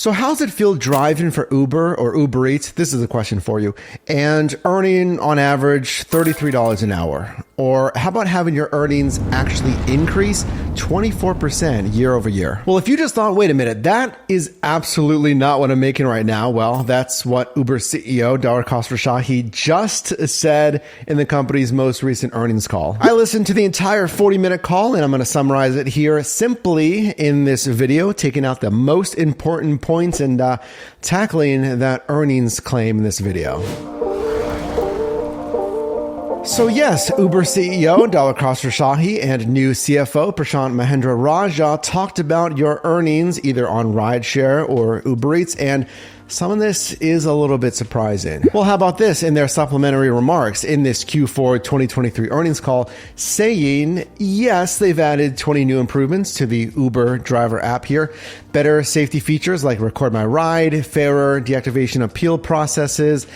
So how's it feel driving for Uber or Uber Eats? This is a question for you. And earning on average $33 an hour. Or how about having your earnings actually increase 24% year over year? Well, if you just thought, wait a minute, that is absolutely not what I'm making right now. Well, that's what Uber CEO Dara Khosrowshahi just said in the company's most recent earnings call. I listened to the entire 40-minute call and I'm going to summarize it here simply in this video, taking out the most important points and tackling that earnings claim in this video. So yes, Uber CEO Dara Khosrowshahi and new CFO Prashant Mahendra-Rajah talked about your earnings either on rideshare or Uber Eats, and some of this is a little bit surprising. Well, how about this in their supplementary remarks in this Q4 2023 earnings call, saying, yes, they've added 20 new improvements to the Uber driver app here. Better safety features like record my ride, fairer deactivation appeal processes,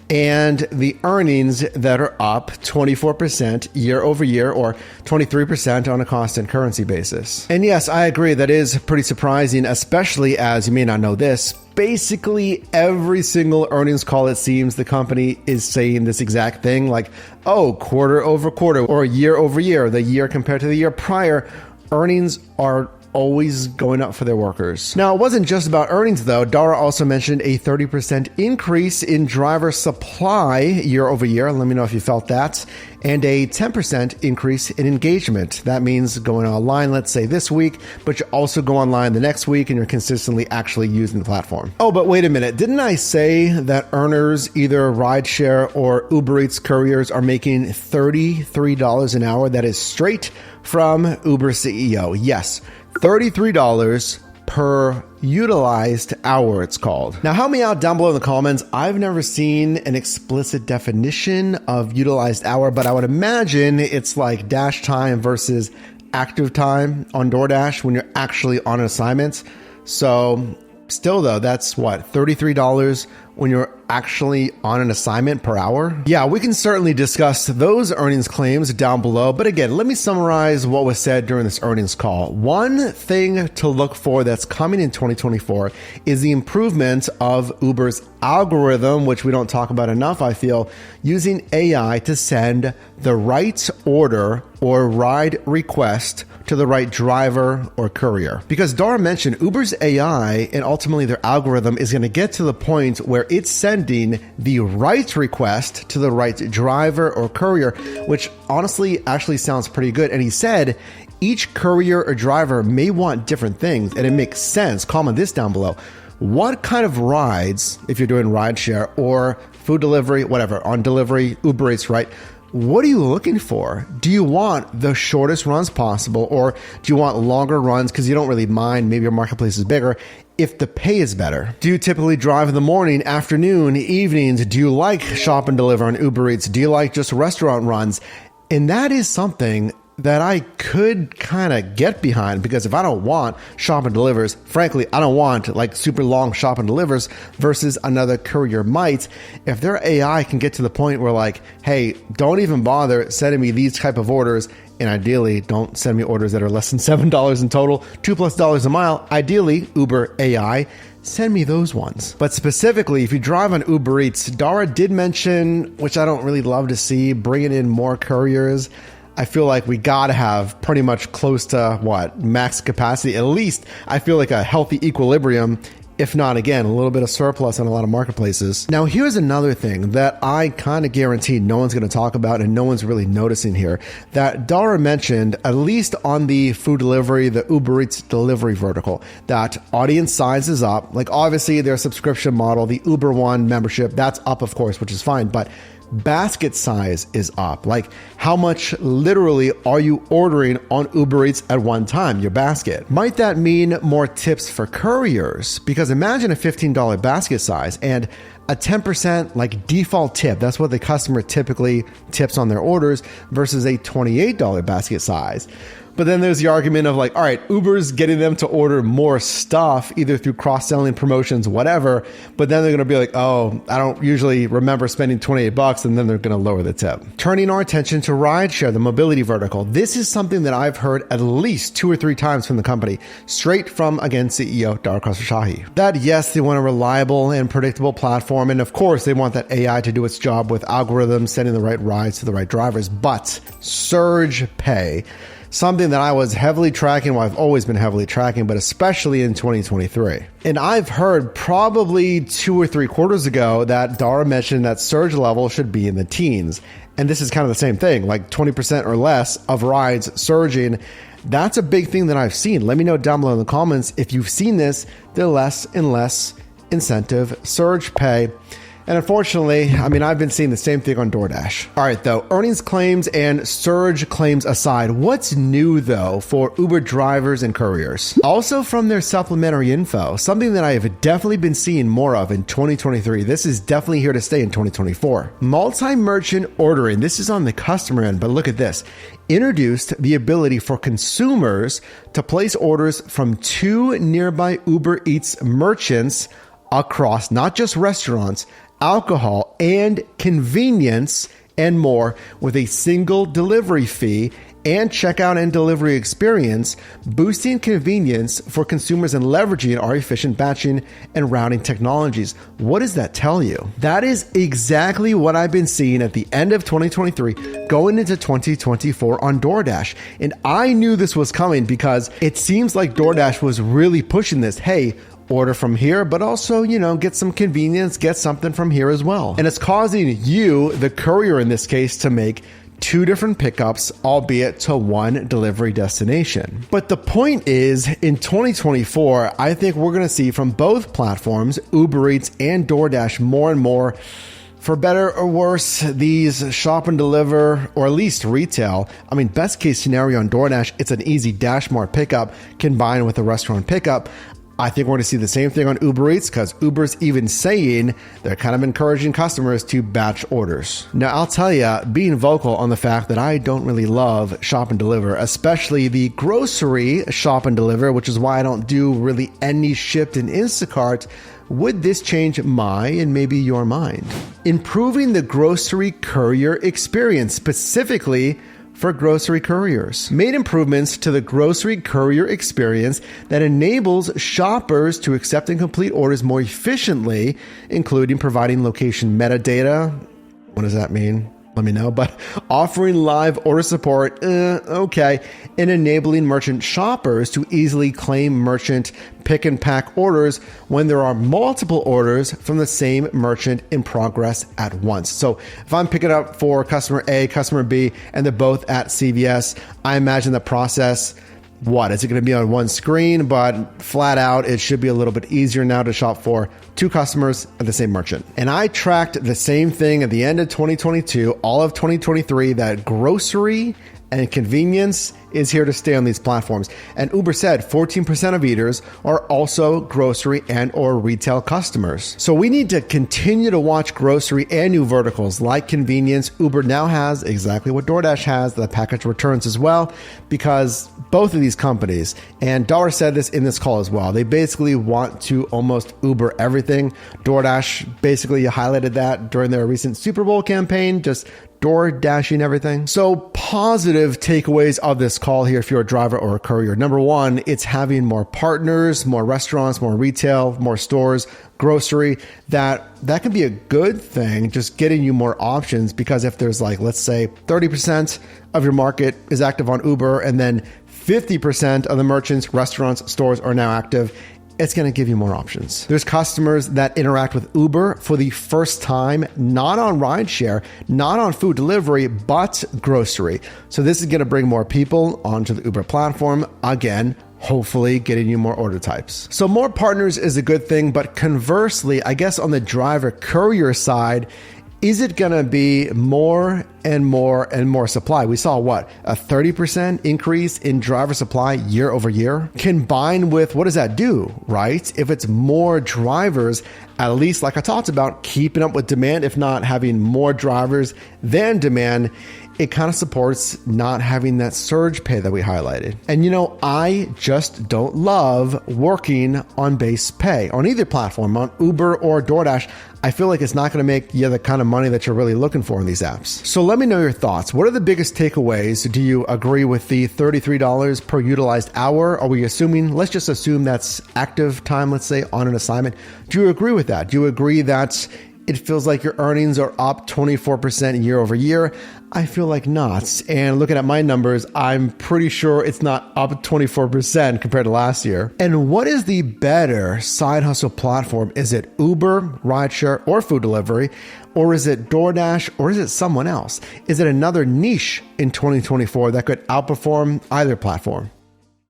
and the earnings that are up 24% year over year or 23% on a constant currency basis. And yes, I agree, that is pretty surprising, especially as you may not know this, basically every single earnings call, it seems the company is saying this exact thing, like, oh, quarter over quarter or year over year, the year compared to the year prior, earnings are always going up for their workers. Now, it wasn't just about earnings though. Dara also mentioned a 30% increase in driver supply year over year. Let me know if you felt that. And a 10% increase in engagement. That means going online, let's say this week, but you also go online the next week and you're consistently actually using the platform. Oh, but wait a minute. Didn't I say that earners, either rideshare or Uber Eats couriers, are making $33 an hour? That is straight from Uber CEO. Yes, $33 per utilized hour, it's called. Now, help me out down below in the comments. I've never seen an explicit definition of utilized hour, but I would imagine it's like dash time versus active time on DoorDash when you're actually on an assignment. So still though, that's what, $33 when you're actually on an assignment per hour? Yeah, we can certainly discuss those earnings claims down below. But again, let me summarize what was said during this earnings call. One thing to look for that's coming in 2024 is the improvement of Uber's algorithm, which we don't talk about enough, I feel, using AI to send the right order or ride request to the right driver or courier. Because Dara mentioned Uber's AI and ultimately their algorithm is going to get to the point where it's sending the right request to the right driver or courier, which honestly actually sounds pretty good. And he said each courier or driver may want different things, and it makes sense. Comment this down below. What kind of rides, if you're doing rideshare or food delivery, whatever, on delivery, Uber Eats, right? What are you looking for? Do you want the shortest runs possible, or do you want longer runs because you don't really mind, maybe your marketplace is bigger, if the pay is better? Do you typically drive in the morning, afternoon, evenings? Do you like shop and deliver on Uber Eats? Do you like just restaurant runs? And that is something that I could kind of get behind, because if I don't want shop and delivers, frankly, I don't want like super long shop and delivers versus another courier might. If their AI can get to the point where like, hey, don't even bother sending me these type of orders, and ideally don't send me orders that are less than $7 in total, $2+ a mile, ideally Uber AI, send me those ones. But specifically, if you drive on Uber Eats, Dara did mention, which I don't really love to see, bringing in more couriers. I feel like we gotta have pretty much close to what, max capacity, at least I feel like a healthy equilibrium, if not, again, a little bit of surplus in a lot of marketplaces. Now, here's another thing that I kind of guarantee no one's gonna talk about and no one's really noticing here, that Dara mentioned, at least on the food delivery, the Uber Eats delivery vertical, that audience size is up. Like obviously their subscription model, the Uber One membership, that's up of course, which is fine, but basket size is up. Like how much literally are you ordering on Uber Eats at one time, your basket? Might that mean more tips for couriers? Because imagine a $15 basket size and a 10% like default tip. That's what the customer typically tips on their orders versus a $28 basket size. But then there's the argument of like, all right, Uber's getting them to order more stuff, either through cross-selling, promotions, whatever. But then they're going to be like, oh, I don't usually remember spending $28, and then they're going to lower the tip. Turning our attention to rideshare, the mobility vertical. This is something that I've heard at least 2 or 3 times from the company, straight from, again, CEO Dara Khosrowshahi. That yes, they want a reliable and predictable platform. And of course, they want that AI to do its job with algorithms, sending the right rides to the right drivers. But surge pay, something that I was heavily tracking, well, I've always been heavily tracking, but especially in 2023. And I've heard probably 2 or 3 quarters ago that Dara mentioned that surge level should be in the teens. And this is kind of the same thing, like 20% or less of rides surging. That's a big thing that I've seen. Let me know down below in the comments if you've seen this. They're less and less incentive surge pay. And unfortunately, I've been seeing the same thing on DoorDash. All right, though, earnings claims and surge claims aside, what's new, though, for Uber drivers and couriers? Also from their supplementary info, something that I have definitely been seeing more of in 2023. This is definitely here to stay in 2024. Multi-merchant ordering. This is on the customer end, but look at this. Introduced the ability for consumers to place orders from 2 nearby Uber Eats merchants across not just restaurants, alcohol, and convenience, and more, with a single delivery fee and checkout and delivery experience, boosting convenience for consumers and leveraging our efficient batching and routing technologies. What does that tell you? That is exactly what I've been seeing at the end of 2023 going into 2024 on DoorDash. And I knew this was coming because it seems like DoorDash was really pushing this. Hey, order from here, but also, get some convenience, get something from here as well. And it's causing you, the courier in this case, to make 2 different pickups, albeit to 1 delivery destination. But the point is, in 2024, I think we're going to see from both platforms, Uber Eats and DoorDash, more and more, for better or worse, these shop and deliver, or at least retail. Best case scenario on DoorDash, it's an easy DashMart pickup combined with a restaurant pickup. I think we're going to see the same thing on Uber Eats because Uber's even saying they're kind of encouraging customers to batch orders. Now, I'll tell you, being vocal on the fact that I don't really love shop and deliver, especially the grocery shop and deliver, which is why I don't do really any Shipt and Instacart. Would this change my and maybe your mind? Improving the grocery courier experience, specifically for grocery couriers. Made improvements to the grocery courier experience that enables shoppers to accept and complete orders more efficiently, including providing location metadata. What does that mean? Let me know. But offering live order support, okay, and enabling merchant shoppers to easily claim merchant pick and pack orders when there are multiple orders from the same merchant in progress at once. So if I'm picking up for customer A, customer B, and they're both at CVS, I imagine the process, is it going to be on one screen? But flat out, it should be a little bit easier now to shop for 2 customers at the same merchant. And I tracked the same thing at the end of 2022, all of 2023, that grocery and convenience is here to stay on these platforms. And Uber said 14% of eaters are also grocery and or retail customers. So we need to continue to watch grocery and new verticals like convenience. Uber now has exactly what DoorDash has, the package returns as well, because both of these companies, and Dara said this in this call as well, they basically want to almost Uber everything. DoorDash basically highlighted that during their recent Super Bowl campaign, just door dashing everything. So positive takeaways of this call here if you're a driver or a courier. Number 1, it's having more partners, more restaurants, more retail, more stores, grocery. That can be a good thing, just getting you more options, because if there's let's say 30% of your market is active on Uber and then 50% of the merchants, restaurants, stores are now active, it's going to give you more options. There's customers that interact with Uber for the first time, not on rideshare, not on food delivery, but grocery. So this is going to bring more people onto the Uber platform. Again, hopefully getting you more order types. So more partners is a good thing, but conversely, I guess on the driver courier side, is it going to be more and more and more supply? We saw a 30% increase in driver supply year over year, combined with what does that do, right? If it's more drivers at least like I talked about, keeping up with demand, if not having more drivers than demand, it kind of supports not having that surge pay that we highlighted. And I just don't love working on base pay on either platform, on Uber or DoorDash. I feel like it's not going to make you the kind of money that you're really looking for in these apps. So let me know your thoughts. What are the biggest takeaways? Do you agree with the $33 per utilized hour? Are we assuming, let's just assume that's active time, let's say, on an assignment. Do you agree with that? Do you agree that it feels like your earnings are up 24% year over year? I feel like not. And looking at my numbers, I'm pretty sure it's not up 24% compared to last year. And what is the better side hustle platform? Is it Uber, rideshare, or food delivery? Or is it DoorDash, or is it someone else? Is it another niche in 2024 that could outperform either platform?